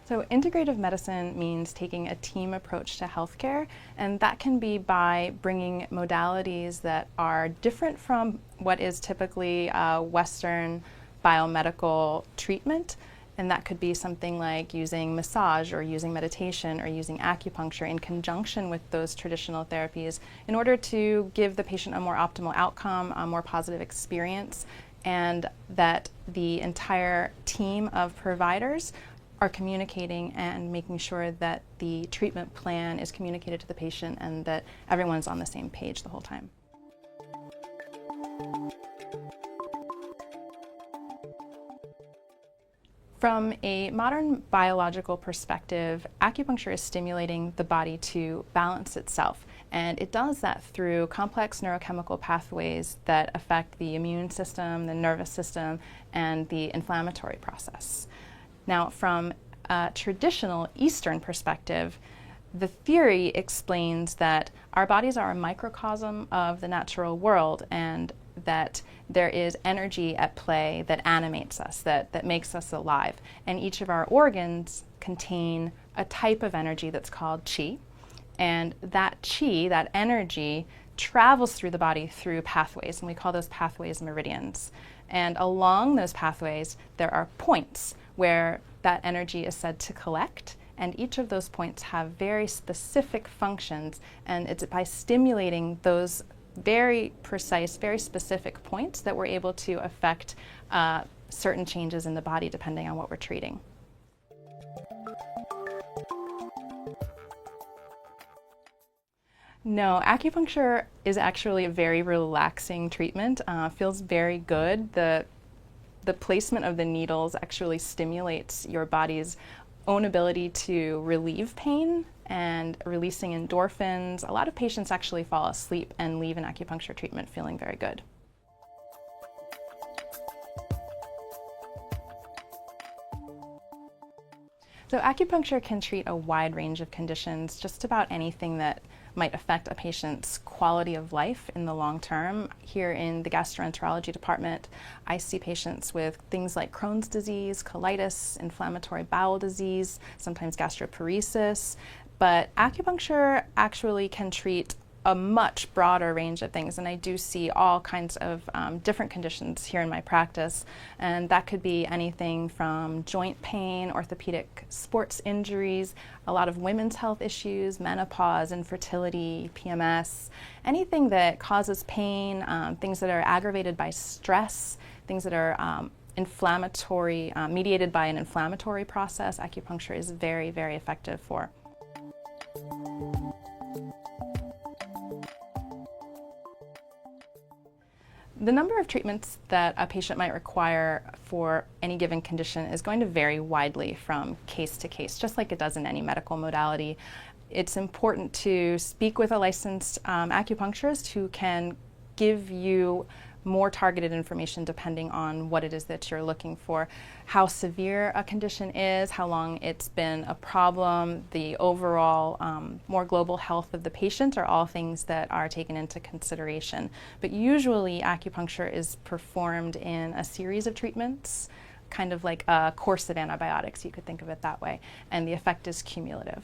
So integrative medicine means taking a team approach to healthcare, and that can be by bringing modalities that are different from what is typically Western biomedical treatment. And that could be something like using massage or using meditation or using acupuncture in conjunction with those traditional therapies in order to give the patient a more optimal outcome, a more positive experience, and that the entire team of providers are communicating and making sure that the treatment plan is communicated to the patient and that everyone's on the same page the whole time. From a modern biological perspective, acupuncture is stimulating the body to balance itself, and it does that through complex neurochemical pathways that affect the immune system, the nervous system, and the inflammatory process. Now, from a traditional Eastern perspective, the theory explains that our bodies are a microcosm of the natural world and that there is energy at play that animates us, that makes us alive. And each of our organs contain a type of energy that's called qi. And that qi, that energy, travels through the body through pathways, and we call those pathways meridians. And along those pathways, there are points where that energy is said to collect, and each of those points have very specific functions, and it's by stimulating those very precise, very specific points that we're able to affect certain changes in the body depending on what we're treating. No, acupuncture is actually a very relaxing treatment. Feels very good. The placement of the needles actually stimulates your body's own ability to relieve pain and releasing endorphins. A lot of patients actually fall asleep and leave an acupuncture treatment feeling very good. So acupuncture can treat a wide range of conditions, just about anything that might affect a patient's quality of life in the long term. Here in the gastroenterology department, I see patients with things like Crohn's disease, colitis, inflammatory bowel disease, sometimes gastroparesis, but acupuncture actually can treat a much broader range of things, and I do see all kinds of different conditions here in my practice, and that could be anything from joint pain, orthopedic sports injuries, a lot of women's health issues, menopause, infertility, PMS, anything that causes pain, things that are aggravated by stress, things that are inflammatory, mediated by an inflammatory process. Acupuncture is very, very effective for. The number of treatments that a patient might require for any given condition is going to vary widely from case to case, just like it does in any medical modality. It's important to speak with a licensed acupuncturist who can give you more targeted information depending on what it is that you're looking for, how severe a condition is, how long it's been a problem, the overall more global health of the patient are all things that are taken into consideration. But usually acupuncture is performed in a series of treatments, kind of like a course of antibiotics, you could think of it that way, and the effect is cumulative.